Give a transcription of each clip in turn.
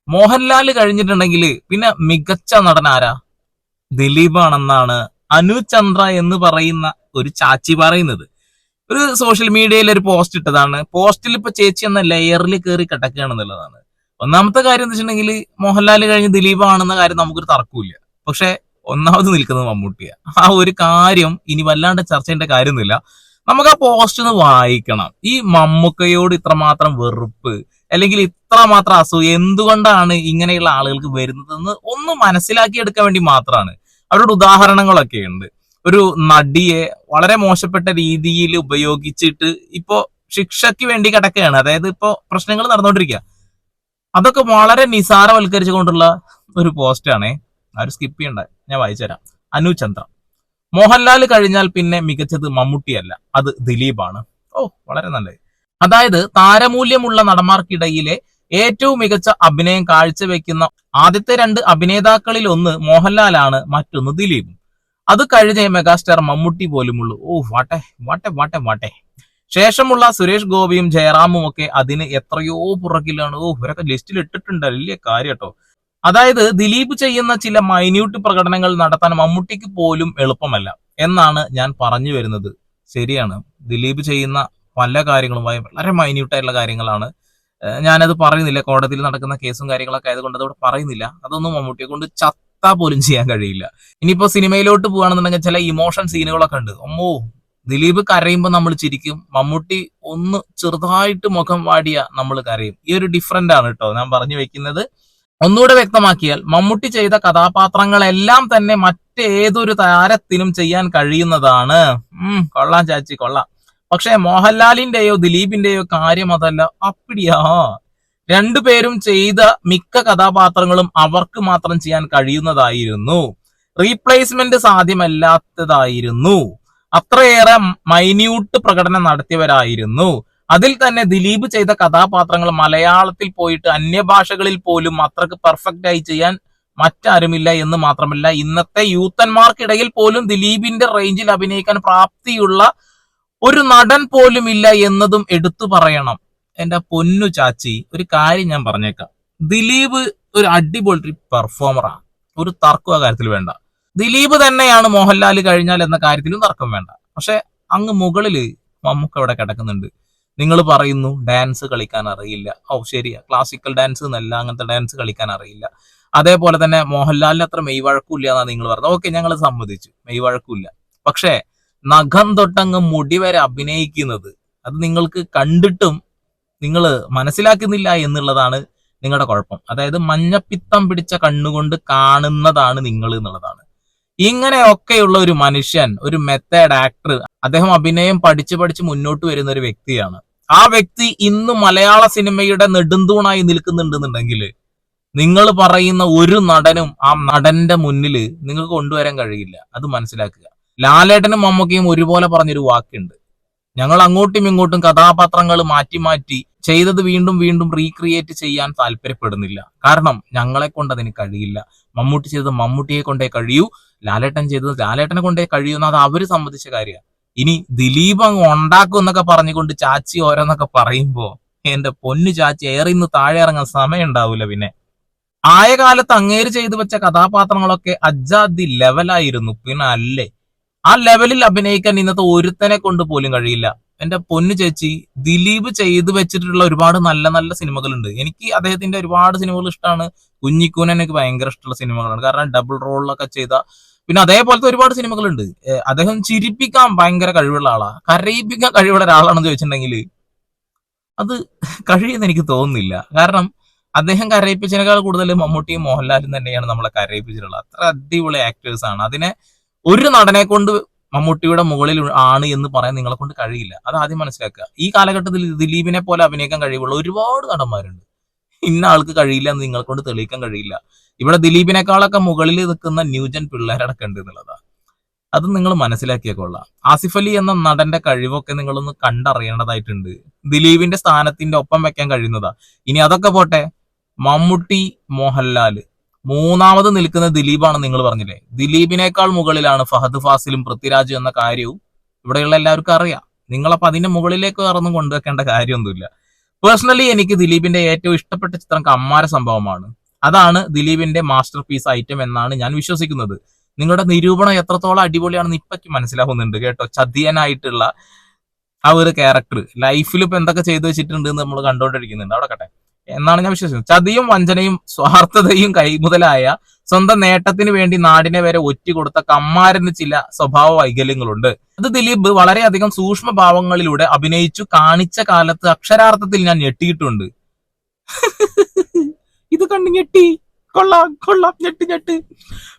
മോഹൻലാൽ കഴിഞ്ഞിട്ടുണ്ടെങ്കിൽ പിന്നെ മികച്ച നടൻ ആരാ? ദിലീപ് ആണെന്നാണ് അനു ചന്ദ്ര എന്ന് പറയുന്ന ഒരു ചാച്ചി പറയുന്നത്. ഒരു സോഷ്യൽ മീഡിയയിൽ ഒരു പോസ്റ്റ് ഇട്ടതാണ്. പോസ്റ്റിൽ ഇപ്പൊ ചേച്ചി എന്ന ലെയറിൽ കയറി കിടക്കുകയാണെന്നുള്ളതാണ്. ഒന്നാമത്തെ കാര്യം എന്ന് വെച്ചിട്ടുണ്ടെങ്കിൽ മോഹൻലാൽ കഴിഞ്ഞ് ദിലീപ് ആണെന്ന കാര്യം നമുക്കൊരു തർക്കമില്ല. പക്ഷെ ഒന്നാമത് നിൽക്കുന്നത് മമ്മൂട്ടിയാ. ആ ഒരു കാര്യം ഇനി വല്ലാണ്ട് ചർച്ച ചെയ്യേണ്ട കാര്യമൊന്നുമില്ല. നമുക്ക് ആ പോസ്റ്റ് ഒന്ന് വായിക്കണം. ഈ മമ്മൂക്കയോട് ഇത്രമാത്രം വെറുപ്പ് അല്ലെങ്കിൽ ഇത്രമാത്രം അസൂയ എന്തുകൊണ്ടാണ് ഇങ്ങനെയുള്ള ആളുകൾക്ക് വരുന്നതെന്ന് ഒന്ന് മനസ്സിലാക്കി എടുക്കാൻ വേണ്ടി മാത്രമാണ്. അവരുടെ ഉദാഹരണങ്ങളൊക്കെ ഉണ്ട്. ഒരു നടിയെ വളരെ മോശപ്പെട്ട രീതിയിൽ ഉപയോഗിച്ചിട്ട് ഇപ്പോ ശിക്ഷയ്ക്ക് വേണ്ടി കിടക്കുകയാണ്. അതായത് ഇപ്പോ പ്രശ്നങ്ങൾ നടന്നുകൊണ്ടിരിക്കുക. അതൊക്കെ വളരെ നിസാരവൽക്കരിച്ചുകൊണ്ടുള്ള ഒരു പോസ്റ്റാണേ. ആരും സ്കിപ്പ് ചെയ്യണ്ട, ഞാൻ വായിച്ചുതരാം. അനു ചന്ദ്ര: മോഹൻലാൽ കഴിഞ്ഞാൽ പിന്നെ മികച്ചത് മമ്മൂട്ടിയല്ല, അത് ദിലീപാണ്. ഓ, വളരെ നല്ലത്. അതായത് താരമൂല്യമുള്ള നടന്മാർക്കിടയിലെ ഏറ്റവും മികച്ച അഭിനയം കാഴ്ചവെക്കുന്ന ആദ്യത്തെ രണ്ട് അഭിനേതാക്കളിൽ ഒന്ന് മോഹൻലാലാണ്, മറ്റൊന്ന് ദിലീപും. അത് കഴിഞ്ഞേ മെഗാസ്റ്റാർ മമ്മൂട്ടി പോലുമുള്ളൂ. ഓ, വാട്ടെ വാട്ടെ വാട്ടെ വാട്ടെ. ശേഷമുള്ള സുരേഷ് ഗോപിയും ജയറാമും ഒക്കെ അതിന് എത്രയോ പുറകിലാണ്. ഓ, ഇവരൊക്കെ ലിസ്റ്റിൽ ഇട്ടിട്ടുണ്ട്. വലിയ കാര്യം കേട്ടോ. അതായത് ദിലീപ് ചെയ്യുന്ന ചില മൈന്യൂട്ട് പ്രകടനങ്ങൾ നടത്താൻ മമ്മൂട്ടിക്ക് പോലും എളുപ്പമല്ല എന്നാണ് ഞാൻ പറഞ്ഞു വരുന്നത്. ശരിയാണ്, ദിലീപ് ചെയ്യുന്ന പല കാര്യങ്ങളും വളരെ മൈന്യൂട്ടായിട്ടുള്ള കാര്യങ്ങളാണ്. ഞാനത് പറയുന്നില്ല, കോടതിയിൽ നടക്കുന്ന കേസും കാര്യങ്ങളൊക്കെ ആയതുകൊണ്ട് അതോടെ പറയുന്നില്ല. അതൊന്നും മമ്മൂട്ടിയെ കൊണ്ട് ചത്താ പോലും ചെയ്യാൻ കഴിയില്ല. ഇനിയിപ്പോ സിനിമയിലോട്ട് പോകുകയാണെന്നുണ്ടെങ്കിൽ ചില ഇമോഷൻ സീനുകളൊക്കെ ഉണ്ട്. അമ്മോ, ദിലീപ് കരയുമ്പോൾ നമ്മൾ ചിരിക്കും, മമ്മൂട്ടി ഒന്ന് ചെറുതായിട്ട് മുഖം വാടിയ നമ്മൾ കരയും. ഈ ഒരു ഡിഫറന്റ് ആണ് കേട്ടോ ഞാൻ പറഞ്ഞു വെക്കുന്നത്. ഒന്നുകൂടെ വ്യക്തമാക്കിയാൽ മമ്മൂട്ടി ചെയ്ത കഥാപാത്രങ്ങളെല്ലാം തന്നെ മറ്റേതൊരു താരത്തിനും ചെയ്യാൻ കഴിയുന്നതാണ്. കൊള്ളാം ചാച്ചി, കൊള്ളാം. പക്ഷെ മോഹൻലാലിന്റെയോ ദിലീപിന്റെയോ കാര്യം അതല്ല. അപ്പിടിയാ, രണ്ടുപേരും ചെയ്ത മിക്ക കഥാപാത്രങ്ങളും അവർക്ക് മാത്രം ചെയ്യാൻ കഴിയുന്നതായിരുന്നു. റീപ്ലേസ്മെന്റ് സാധ്യമല്ലാത്തതായിരുന്നു. അത്രയേറെ മൈന്യൂട്ട് പ്രകടനം നടത്തിയവരായിരുന്നു. അതിൽ തന്നെ ദിലീപ് ചെയ്ത കഥാപാത്രങ്ങൾ മലയാളത്തിൽ പോയിട്ട് അന്യഭാഷകളിൽ പോലും അത്രക്ക് പെർഫെക്റ്റ് ആയി ചെയ്യാൻ മറ്റാരുമില്ല എന്ന് മാത്രമല്ല, ഇന്നത്തെ യൂത്തന്മാർക്കിടയിൽ പോലും ദിലീപിന്റെ റേഞ്ചിൽ അഭിനയിക്കാൻ പ്രാപ്തിയുള്ള ഒരു നടൻ പോലും ഇല്ല എന്നതും എടുത്തു പറയണം. എന്റെ പൊന്നു ചാച്ചി, ഒരു കാര്യം ഞാൻ പറഞ്ഞേക്കാം. ദിലീപ് ഒരു അടിപൊളി പെർഫോമറാണ്, ഒരു തർക്കം ആ കാര്യത്തിൽ വേണ്ട. ദിലീപ് തന്നെയാണ് മോഹൻലാൽ കഴിഞ്ഞാൽ എന്ന കാര്യത്തിലും തർക്കം വേണ്ട. പക്ഷെ അങ്ങ് മുകളില് മമ്മൂക്ക അവിടെ കിടക്കുന്നുണ്ട്. നിങ്ങൾ പറയുന്നു ഡാൻസ് കളിക്കാൻ അറിയില്ല. ഓ, ശരിയാ, ക്ലാസിക്കൽ ഡാൻസ് എന്നല്ല, അങ്ങനത്തെ ഡാൻസ് കളിക്കാൻ അറിയില്ല. അതേപോലെ തന്നെ മോഹൻലാലിന് അത്ര മെയ്വഴക്കൂല്ല എന്നാണ് നിങ്ങൾ പറഞ്ഞത്. ഓക്കെ, ഞങ്ങൾ സമ്മതിച്ചു, മെയ്വഴക്കൂല്ല. പക്ഷേ നഖം തൊട്ടങ്ങ് മുടി വരെ അഭിനയിക്കുന്നത്, അത് നിങ്ങൾക്ക് കണ്ടിട്ടും നിങ്ങൾ മനസ്സിലാക്കുന്നില്ല എന്നുള്ളതാണ് നിങ്ങളുടെ കുഴപ്പം. അതായത് മഞ്ഞപ്പിത്തം പിടിച്ച കണ്ണുകൊണ്ട് കാണുന്നതാണ് നിങ്ങൾ എന്നുള്ളതാണ്. ഇങ്ങനെയൊക്കെയുള്ള ഒരു മനുഷ്യൻ, ഒരു മെത്തേഡ് ആക്ടർ, അദ്ദേഹം അഭിനയം പഠിച്ച് മുന്നോട്ട് വരുന്ന ഒരു വ്യക്തിയാണ്. ആ വ്യക്തി ഇന്ന് മലയാള സിനിമയുടെ നെടുന്തൂണായി നിൽക്കുന്നുണ്ടെന്നുണ്ടെങ്കിൽ നിങ്ങൾ പറയുന്ന ഒരു നടനും ആ നടന്റെ മുന്നിൽ നിങ്ങൾക്ക് കൊണ്ടുവരാൻ കഴിയില്ല. അത് മനസ്സിലാക്കുക. ലാലേട്ടനും മമ്മൂക്കയും ഒരുപോലെ പറഞ്ഞൊരു വാക്കുണ്ട്: ഞങ്ങൾ അങ്ങോട്ടും ഇങ്ങോട്ടും കഥാപാത്രങ്ങൾ മാറ്റി ചെയ്തത് വീണ്ടും വീണ്ടും റീക്രിയേറ്റ് ചെയ്യാൻ താല്പര്യപ്പെടുന്നില്ല. കാരണം ഞങ്ങളെ കൊണ്ട് അതിന് കഴിയില്ല. മമ്മൂട്ടി ചെയ്തത് മമ്മൂട്ടിയെ കൊണ്ടേ കഴിയൂ, ലാലേട്ടൻ ചെയ്തത് ലാലേട്ടനെ കൊണ്ടേ കഴിയുന്ന, അത് അവര് സംബന്ധിച്ച കാര്യമാണ്. ഇനി ദിലീപ് അങ്ങ് ഉണ്ടാക്കും എന്നൊക്കെ പറഞ്ഞുകൊണ്ട് ചാച്ചി ഓരോന്നൊക്കെ പറയുമ്പോ എന്റെ പൊന്നു ചാച്ചി, ഏറിന്ന് താഴെ ഇറങ്ങാൻ സമയം ഉണ്ടാവൂല. പിന്നെ ആയ കാലത്ത് അങ്ങേര് ചെയ്തു വെച്ച കഥാപാത്രങ്ങളൊക്കെ അജാദി ലെവലായിരുന്നു. പിന്നെ അല്ലേ, ആ ലെവലിൽ അഭിനയിക്കാൻ ഇന്നത്തെ ഒരുത്തനെ കൊണ്ട് പോലും കഴിയില്ല. എന്റെ പൊന്നു ചേച്ചി, ദിലീപ് ചെയ്തു വെച്ചിട്ടുള്ള ഒരുപാട് നല്ല നല്ല സിനിമകളുണ്ട്. എനിക്ക് അദ്ദേഹത്തിന്റെ ഒരുപാട് സിനിമകൾ ഇഷ്ടമാണ്. കുഞ്ഞിക്കൂനൻ എനിക്ക് ഭയങ്കര ഇഷ്ടമുള്ള സിനിമകളാണ്. കാരണം ഡബിൾ റോളിലൊക്കെ ചെയ്ത, പിന്നെ അതേപോലത്തെ ഒരുപാട് സിനിമകളുണ്ട്. അദ്ദേഹം ചിരിപ്പിക്കാൻ ഭയങ്കര കഴിവുള്ള ആളാ, കരയിപ്പിക്കാൻ കഴിവുള്ള ഒരാളാണെന്ന് ചോദിച്ചിട്ടുണ്ടെങ്കിൽ അത് കഴിയുമെന്ന് എനിക്ക് തോന്നുന്നില്ല. കാരണം അദ്ദേഹം കരയിപ്പിച്ചതിനേക്കാൾ കൂടുതൽ മമ്മൂട്ടിയും മോഹൻലാലും തന്നെയാണ് നമ്മളെ കരയിപ്പിച്ചിട്ടുള്ളത്. അത്ര അടിപൊളി ആക്ടേഴ്സ് ആണ്. അതിനെ ഒരു നടനെ കൊണ്ട് മമ്മൂട്ടിയുടെ മുകളിൽ ആണ് എന്ന് പറയാൻ നിങ്ങളെ കൊണ്ട് കഴിയില്ല. അത് ആദ്യം മനസ്സിലാക്കുക. ഈ കാലഘട്ടത്തിൽ ദിലീപിനെ പോലെ അഭിനയിക്കാൻ കഴിവുള്ള ഒരുപാട് നടന്മാരുണ്ട്. ഇന്ന ആൾക്ക് കഴിയില്ല എന്ന് നിങ്ങളെ കൊണ്ട് തെളിയിക്കാൻ കഴിയില്ല. ഇവിടെ ദിലീപിനേക്കാളൊക്കെ മുകളിൽ നിൽക്കുന്ന ന്യൂജൻ പിള്ളേരടക്കം ഉണ്ട് എന്നുള്ളതാണ്. അത് നിങ്ങൾ മനസ്സിലാക്കിയേക്കൊള്ളാം. ആസിഫ് അലി എന്ന നടന്റെ കഴിവൊക്കെ നിങ്ങളൊന്ന് കണ്ടറിയേണ്ടതായിട്ടുണ്ട്. ദിലീപിന്റെ സ്ഥാനത്തിന്റെ ഒപ്പം വെക്കാൻ കഴിയുന്നതാ. ഇനി അതൊക്കെ പോട്ടെ, മമ്മൂട്ടി, മോഹൻലാല്, മൂന്നാമത് നിൽക്കുന്ന ദിലീപാണ്. നിങ്ങൾ പറഞ്ഞില്ലേ, ദിലീപിനേക്കാൾ മുകളിലാണ് ഫഹദ് ഫാസിലും പൃഥ്വിരാജും എന്ന കാര്യവും ഇവിടെയുള്ള എല്ലാവർക്കും അറിയാം. നിങ്ങളപ്പോ അതിന്റെ മുകളിലേക്ക് കറന്നും കൊണ്ടുവെക്കേണ്ട കാര്യമൊന്നുമില്ല. പേഴ്സണലി എനിക്ക് ദിലീപിന്റെ ഏറ്റവും ഇഷ്ടപ്പെട്ട ചിത്രം കമ്മാര സംഭവമാണ്. അതാണ് ദിലീപിന്റെ മാസ്റ്റർ പീസ് ഐറ്റം എന്നാണ് ഞാൻ വിശ്വസിക്കുന്നത്. നിങ്ങളുടെ നിരൂപണം എത്രത്തോളം അടിപൊളിയാണെന്ന് ഇപ്പൊക്ക് മനസ്സിലാവുന്നുണ്ട് കേട്ടോ. ചതിയനായിട്ടുള്ള ആ ഒരു ക്യാരക്ടർ ലൈഫിൽ ഇപ്പൊ എന്തൊക്കെ ചെയ്തു വെച്ചിട്ടുണ്ട് എന്ന് നമ്മൾ കണ്ടുകൊണ്ടിരിക്കുന്നുണ്ട്. അവിടെ കട്ടെ എന്നാണ് ഞാൻ വിശ്വസിക്കുന്നത്. ചതിയും വഞ്ചനയും സ്വാർത്ഥതയും കൈമുതലായ സ്വന്തം നേട്ടത്തിന് വേണ്ടി നാടിനെ വരെ ഒറ്റുകൊടുത്ത കമ്മാരന് ചില സ്വഭാവ വൈകല്യങ്ങളുണ്ട്. അത് ദിലീപ് വളരെയധികം സൂക്ഷ്മഭാവങ്ങളിലൂടെ അഭിനയിച്ചു കാണിച്ച കാലത്ത് അക്ഷരാർത്ഥത്തിൽ ഞാൻ ഞെട്ടിയിട്ടുണ്ട്. ഇത് കണ്ടു ഞെട്ടി. കൊള്ളാം കൊള്ളാം, ഞെട്ട്.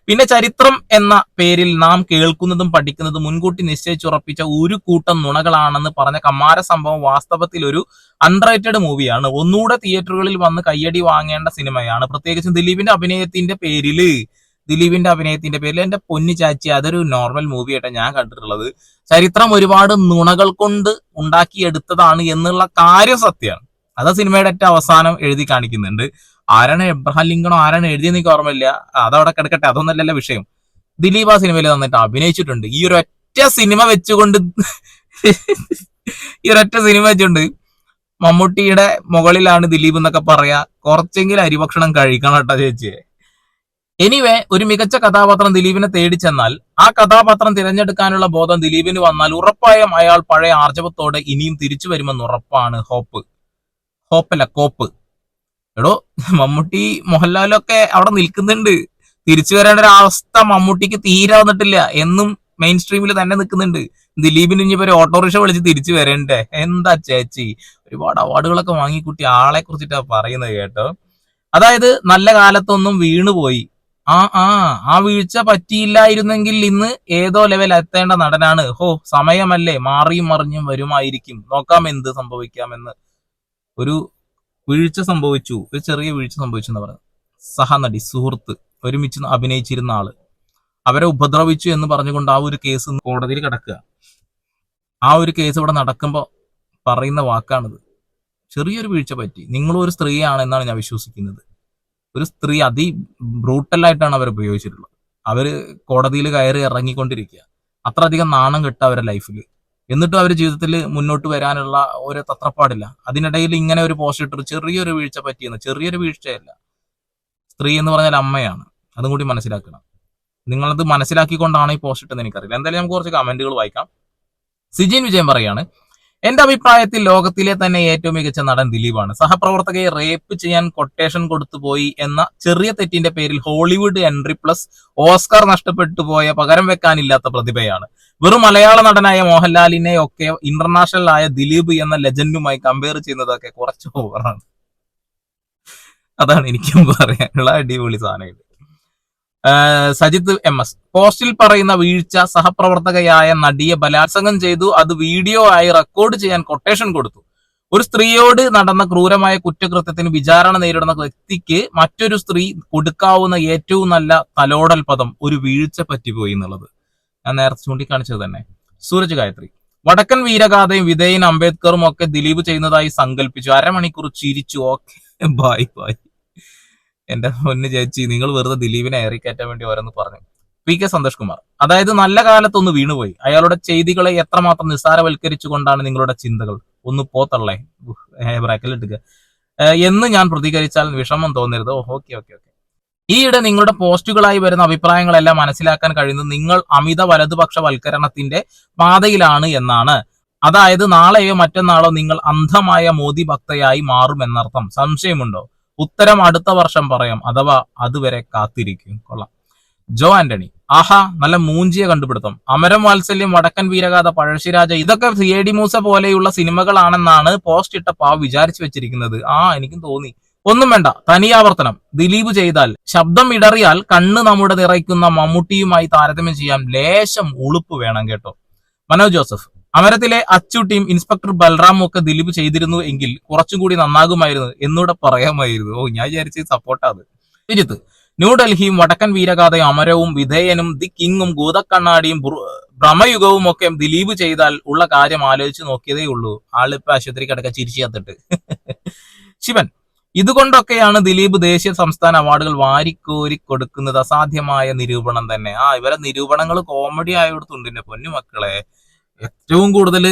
പിന്നെ ചരിത്രം എന്ന പേരിൽ നാം കേൾക്കുന്നതും പഠിക്കുന്നതും മുൻകൂട്ടി നിശ്ചയിച്ചുറപ്പിച്ച ഒരു കൂട്ടം നുണകളാണെന്ന് പറഞ്ഞ കമ്മാര സംഭവം വാസ്തവത്തിൽ ഒരു അൺറേറ്റഡ് മൂവിയാണ്. ഒന്നുകൂടെ തിയേറ്ററുകളിൽ വന്ന് കയ്യടി വാങ്ങേണ്ട സിനിമയാണ്. പ്രത്യേകിച്ചും ദിലീപിന്റെ അഭിനയത്തിന്റെ പേരിൽ എന്റെ പൊന്നു ചാച്ചി അതൊരു നോർമൽ മൂവി ആയിട്ടാണ് ഞാൻ കണ്ടിട്ടുള്ളത്. ചരിത്രം ഒരുപാട് നുണകൾ കൊണ്ട് ഉണ്ടാക്കിയെടുത്തതാണ് എന്നുള്ള കാര്യം സത്യമാണ്. അത് സിനിമയുടെ ഏറ്റവും അവസാനം എഴുതി കാണിക്കുന്നുണ്ട്. ആരാണ് എബ്രഹാം ലിങ്കണോ ആരാണ് എഴുതിയെന്ന് എനിക്ക് ഓർമ്മയില്ല, അതവിടെ കിടക്കട്ടെ, അതൊന്നല്ലല്ലോ വിഷയം. ദിലീപ് ആ സിനിമയിൽ നന്നായിട്ട് അഭിനയിച്ചിട്ടുണ്ട്. ഈ ഒരൊറ്റ സിനിമ വെച്ചുകൊണ്ട് മമ്മൂട്ടിയുടെ മുകളിലാണ് ദിലീപ് എന്നൊക്കെ പറയാ. കുറച്ചെങ്കിലും അരിഭക്ഷണം കഴിക്കണം കേട്ടോ ചേച്ചിയെ. എനിവേ, ഒരു മികച്ച കഥാപാത്രം ദിലീപിനെ തേടി ചെന്നാൽ ആ കഥാപാത്രം തിരഞ്ഞെടുക്കാനുള്ള ബോധം ദിലീപിന് വന്നാൽ ഉറപ്പായും അയാൾ പഴയ ആർജവത്തോടെ ഇനിയും തിരിച്ചു വരുമെന്ന് ഉറപ്പാണ്. കോപ്പ്. എടോ, മമ്മൂട്ടി മോഹൻലാലൊക്കെ അവിടെ നിൽക്കുന്നുണ്ട്. തിരിച്ചു വരേണ്ട ഒരു അവസ്ഥ മമ്മൂട്ടിക്ക് തീരെ വന്നിട്ടില്ല. എന്നും മെയിൻ സ്ട്രീമിൽ തന്നെ നിൽക്കുന്നുണ്ട്. ദിലീപിന് ഇനിയിപ്പോ ഒരു ഓട്ടോറിക്ഷ വിളിച്ച് തിരിച്ചു വരണ്ടേ? എന്താ ചേച്ചി, ഒരുപാട് അവാർഡുകളൊക്കെ വാങ്ങിക്കൂട്ടി ആളെ കുറിച്ചിട്ടാ പറയുന്നത് കേട്ടോ. അതായത് നല്ല കാലത്തൊന്നും വീണുപോയി, ആ വീഴ്ച പറ്റിയില്ലായിരുന്നെങ്കിൽ ഇന്ന് ഏതോ ലെവൽ എത്തേണ്ട നടനാണ്. സമയമല്ലേ, മാറിയും മറിഞ്ഞും വരുമായിരിക്കും, നോക്കാം എന്ത് സംഭവിക്കാമെന്ന്. ഒരു ചെറിയ വീഴ്ച സംഭവിച്ചു എന്ന് പറയുന്നത്. സഹനടി സുഹൃത്ത് ഒരുമിച്ച് അഭിനയിച്ചിരുന്ന ആള് അവരെ ഉപദ്രവിച്ചു എന്ന് പറഞ്ഞുകൊണ്ട് ആ ഒരു കേസ് കോടതിയിൽ കിടക്കുക. ആ ഒരു കേസ് ഇവിടെ നടക്കുമ്പോൾ പറയുന്ന വാക്കാണിത്. ചെറിയൊരു വീഴ്ച പറ്റി. നിങ്ങളും ഒരു സ്ത്രീയാണ് എന്നാണ് ഞാൻ വിശ്വസിക്കുന്നത്. ഒരു സ്ത്രീ ബ്രൂട്ടലായിട്ടാണ് അവർ ഉപയോഗിച്ചിട്ടുള്ളത്. അവര് കോടതിയിൽ കയറി ഇറങ്ങിക്കൊണ്ടിരിക്കുക. അത്രയധികം നാണം കിട്ടുക അവരുടെ ലൈഫിൽ. എന്നിട്ടും അവർ ജീവിതത്തിൽ മുന്നോട്ട് വരാനുള്ള ഒരു തത്രപ്പാടില്ല. അതിനിടയിൽ ഇങ്ങനെ ഒരു പോസ്റ്റ് ഇട്ടു, ചെറിയൊരു വീഴ്ച പറ്റിയെന്ന്. ചെറിയൊരു വീഴ്ചയല്ല, സ്ത്രീ എന്ന് പറഞ്ഞാൽ അമ്മയാണ്. അതും കൂടി മനസ്സിലാക്കണം. നിങ്ങളത് മനസ്സിലാക്കിക്കൊണ്ടാണ് ഈ പോസ്റ്റ് ഇട്ടെന്ന് എനിക്കറിയില്ല. എന്തായാലും നമുക്ക് കുറച്ച് കമന്റുകൾ വായിക്കാം. സിജിൻ വിജയൻ പറയാണ്, എന്റെ അഭിപ്രായത്തിൽ ലോകത്തിലെ തന്നെ ഏറ്റവും മികച്ച നടൻ ദിലീപാണ്. സഹപ്രവർത്തകയെ റേപ്പ് ചെയ്യാൻ കൊട്ടേഷൻ കൊടുത്തുപോയി എന്ന ചെറിയ തെറ്റിന്റെ പേരിൽ ഹോളിവുഡ് എൻട്രി പ്ലസ് ഓസ്കാർ നഷ്ടപ്പെട്ടു പോയ പകരം വെക്കാനില്ലാത്ത പ്രതിഭയാണ്. വെറും മലയാള നടനായ മോഹൻലാലിനെ ഒക്കെ ഇന്റർനാഷണൽ ആയ ദിലീപ് എന്ന ലെജൻഡുമായി കമ്പയർ ചെയ്യുന്നതൊക്കെ കുറച്ച് ഓവറാണ്. അതാണ് എനിക്കും പറയാനുള്ള അടിപൊളി സാധനങ്ങൾ. സജിത്ത് MS, പോസ്റ്റിൽ പറയുന്ന വീഴ്ച സഹപ്രവർത്തകയായ നടിയെ ബലാത്സംഗം ചെയ്തു, അത് വീഡിയോ ആയി റെക്കോർഡ് ചെയ്യാൻ കൊട്ടേഷൻ കൊടുത്തു. ഒരു സ്ത്രീയോട് നടന്ന ക്രൂരമായ കുറ്റകൃത്യത്തിന് വിചാരണ നേരിടുന്ന വ്യക്തിക്ക് മറ്റൊരു സ്ത്രീ കൊടുക്കാവുന്ന ഏറ്റവും നല്ല തലോടൽ പദം ഒരു വീഴ്ച പറ്റിപ്പോയി എന്നുള്ളത് ഞാൻ നേരത്തെ ചൂണ്ടിക്കാണിച്ചത് തന്നെ. സൂരജ് ഗായത്രി, വടക്കൻ വീരഗാഥയും വിധേയൻ അംബേദ്കറും ഒക്കെ ദിലീപ് ചെയ്യുന്നതായി സങ്കല്പിച്ചു. അരമണിക്കൂർ ചിരിച്ചു. Okay, bye. എന്റെ പൊന്ന് ചേച്ചി, നിങ്ങൾ വെറുതെ ദിലീപിനെ ഏറിക്കയറ്റാൻ വേണ്ടി ഓരോന്ന് പറഞ്ഞു. PK സന്തോഷ് കുമാർ, അതായത് നല്ല കാലത്തൊന്ന് വീണുപോയി. അയാളുടെ ചെയ്തികളെ എത്രമാത്രം നിസ്സാരവൽക്കരിച്ചുകൊണ്ടാണ് നിങ്ങളുടെ ചിന്തകൾ. ഒന്ന് പോത്തള്ളേ, ബ്രാക്കറ്റിലിട്ടുക എന്ന് ഞാൻ പ്രതികരിച്ചാൽ വിഷമം തോന്നരുത്. ഓക്കെ. ഈയിടെ നിങ്ങളുടെ പോസ്റ്റുകളായി വരുന്ന അഭിപ്രായങ്ങളെല്ലാം മനസ്സിലാക്കാൻ കഴിയുന്നത് നിങ്ങൾ അമിത വലതുപക്ഷവൽക്കരണത്തിന്റെ പാതയിലാണ് എന്നാണ്. അതായത് നാളെയോ മറ്റന്നാളോ നിങ്ങൾ അന്ധമായ മോദി ഭക്തയായി മാറുമെന്നർത്ഥം. സംശയമുണ്ടോ? ഉത്തരം അടുത്ത വർഷം പറയാം, അഥവാ അതുവരെ കാത്തിരിക്കും. കൊള്ളാം. ജോ ആന്റണി, ആഹാ, നല്ല മൂഞ്ചിയ കണ്ടുപിടുത്തം. അമരം വാത്സല്യം, വടക്കൻ വീരഗാഥ, പഴശ്ശിരാജ ഇതൊക്കെ CID മൂസ പോലെയുള്ള സിനിമകളാണെന്നാണ് പോസ്റ്റ് ഇട്ട പാവ് വിചാരിച്ചു വെച്ചിരിക്കുന്നത്. എനിക്കും തോന്നി. ഒന്നും വേണ്ട, തനിയാവർത്തനം. ദിലീപ് ചെയ്താൽ, ശബ്ദം ഇടറിയാൽ കണ്ണ് നമ്മുടെ നിറയ്ക്കുന്ന മമ്മൂട്ടിയുമായി താരതമ്യം ചെയ്യാൻ ലേശം ഉളുപ്പ് വേണം കേട്ടോ. മനോജ് ജോസഫ്, അമരത്തിലെ അച്ചുട്ടിയും ഇൻസ്പെക്ടർ ബൽറാമും ഒക്കെ ദിലീപ് ചെയ്തിരുന്നു എങ്കിൽ കുറച്ചും കൂടി നന്നാകുമായിരുന്നു എന്നൂടെ പറയാമായിരുന്നു. ഞാൻ വിചാരിച്ച് സപ്പോർട്ടാത്. വിജിത്ത്, ന്യൂഡൽഹിയും വടക്കൻ വീരഗാഥയും അമരവും വിധേയനും ദി കിങ്ങും ഭൂതക്കണ്ണാടിയും ഭ്രമയുഗവും ഒക്കെ ദിലീപ് ചെയ്താൽ ഉള്ള കാര്യം ആലോചിച്ച് നോക്കിയതേ ഉള്ളൂ. ആളിപ്പോ ആശുപത്രി കിടക്ക ചിരിച്ചാത്തിട്ട്. ശിവൻ, ഇതുകൊണ്ടൊക്കെയാണ് ദിലീപ് ദേശീയ സംസ്ഥാന അവാർഡുകൾ വാരിക്കോരി കൊടുക്കുന്നത്. അസാധ്യമായ നിരൂപണം തന്നെ. ഇവരെ നിരൂപണങ്ങൾ കോമഡി ആയതുകൊണ്ട് എന്റെ പൊന്നു മക്കളെ, ഏറ്റവും കൂടുതൽ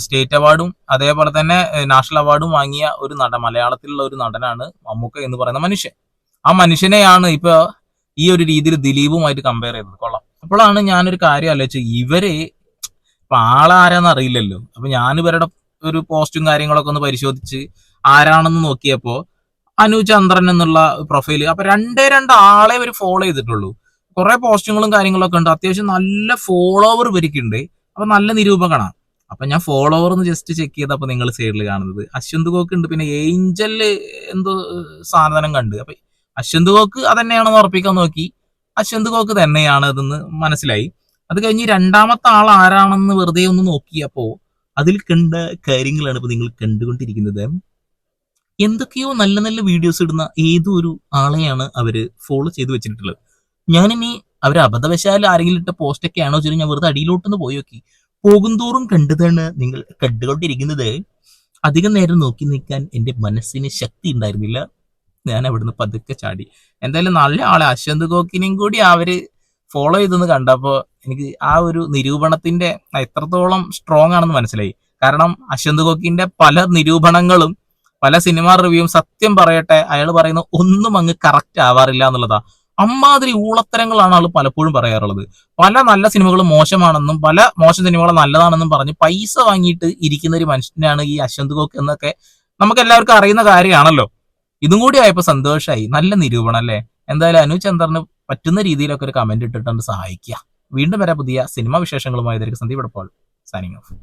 സ്റ്റേറ്റ് അവാർഡും അതേപോലെ തന്നെ നാഷണൽ അവാർഡും വാങ്ങിയ ഒരു മലയാളത്തിലുള്ള ഒരു നടനാണ് മമ്മൂക്ക എന്ന് പറയുന്ന മനുഷ്യൻ. ആ മനുഷ്യനെയാണ് ഇപ്പൊ ഈ ഒരു രീതിയിൽ ദിലീപുമായിട്ട് കമ്പയർ ചെയ്തത്. കൊള്ളാം. അപ്പോഴാണ് ഞാനൊരു കാര്യം ആലോചിച്ചത്, ഇവര് ഇപ്പൊ ആളാരാന്ന് അറിയില്ലല്ലോ. അപ്പൊ ഞാൻ ഇവരുടെ ഒരു പോസ്റ്റും കാര്യങ്ങളൊക്കെ ഒന്ന് പരിശോധിച്ച് ആരാണെന്ന് നോക്കിയപ്പോ അനു ചന്ദ്രൻ എന്നുള്ള പ്രൊഫൈല്. അപ്പൊ രണ്ട് ആളെ ഇവർ ഫോളോ ചെയ്തിട്ടുള്ളൂ. കുറെ പോസ്റ്റുകളും കാര്യങ്ങളൊക്കെ ഉണ്ട്, അത്യാവശ്യം നല്ല ഫോളോവർ ഇവർക്കുണ്ട്. അപ്പൊ നല്ല നിരൂപകനാണ്. അപ്പൊ ഞാൻ ഫോളോവർ ഒന്ന് ജസ്റ്റ് ചെക്ക് ചെയ്തപ്പോ നിങ്ങൾ സൈഡിൽ കാണുന്നത് അശ്വന്ത് ഗോക്ക് ഉണ്ട്, പിന്നെ ഏഞ്ചൽ എന്തോ സാധനം കണ്ട്. അപ്പൊ അശ്വന്ത് ഗോക്ക് അതന്നെയാണെന്ന് ഉറപ്പിക്കാൻ നോക്കി, അശ്വന്ത് ഗോക്ക് തന്നെയാണ് അതെന്ന് മനസ്സിലായി. അത് കഴിഞ്ഞ് രണ്ടാമത്തെ ആൾ ആരാണെന്ന് വെറുതെ ഒന്ന് നോക്കിയപ്പോ അതിൽ കണ്ട കാര്യങ്ങളാണ് ഇപ്പൊ നിങ്ങൾ കണ്ടുകൊണ്ടിരിക്കുന്നത്. എന്തൊക്കെയോ നല്ല നല്ല വീഡിയോസ് ഇടുന്ന ഏതോ ഒരു ആളെയാണ് അവര് ഫോളോ ചെയ്ത് വെച്ചിട്ടുള്ളത്. ഞാനിനി അവർ അബദ്ധവശാൽ ആരെങ്കിലും ഇട്ട പോസ്റ്റ് ഒക്കെ ആണോ വെച്ചാൽ ഞാൻ വെറുതെ അടിയിലോട്ടൊന്ന് പോയി നോക്കി. പോകുന്തോറും കണ്ടതാണ് നിങ്ങൾ കണ്ടുകൊണ്ടിരിക്കുന്നത്. അധികം നേരം നോക്കി നിൽക്കാൻ എന്റെ മനസ്സിന് ശക്തി ഉണ്ടായിരുന്നില്ല. ഞാൻ അവിടുന്ന് പതുക്കെ ചാടി. എന്തായാലും നല്ല ആളെ അശ്വന്ത് ഗോക്കിനെയും കൂടി അവര് ഫോളോ ചെയ്തെന്ന് കണ്ടപ്പോ എനിക്ക് ആ ഒരു നിരൂപണത്തിന്റെ എത്രത്തോളം സ്ട്രോങ് ആണെന്ന് മനസ്സിലായി. കാരണം അശ്വന്ത് ഗോക്കിന്റെ പല നിരൂപണങ്ങളും പല സിനിമാ റിവ്യൂവും സത്യം പറയട്ടെ അയാൾ പറയുന്ന ഒന്നും അങ്ങ് കറക്റ്റ് ആവാറില്ല എന്നുള്ളതാ. അമ്മാതിരി ഊളത്തരങ്ങളാണ് ആൾ പലപ്പോഴും പറയാറുള്ളത്. പല നല്ല സിനിമകളും മോശമാണെന്നും പല മോശം സിനിമകളും നല്ലതാണെന്നും പറഞ്ഞ് പൈസ വാങ്ങിയിട്ട് ഇരിക്കുന്ന ഒരു മനുഷ്യനാണ് ഈ അശ്വന്ത് ഗോക്ക് എന്നൊക്കെ നമുക്ക് എല്ലാവർക്കും അറിയുന്ന കാര്യമാണല്ലോ. ഇതും കൂടി ആയപ്പോ സന്തോഷമായി. നല്ല നിരൂപണം അല്ലേ. എന്തായാലും അനു ചന്ദ്രന് പറ്റുന്ന രീതിയിലൊക്കെ ഒരു കമന്റ് ഇട്ടിട്ടുണ്ട് സഹായിക്കുക. വീണ്ടും വരാം പുതിയ സിനിമാ വിശേഷങ്ങളുമായി. Sandeep Edappal signing off.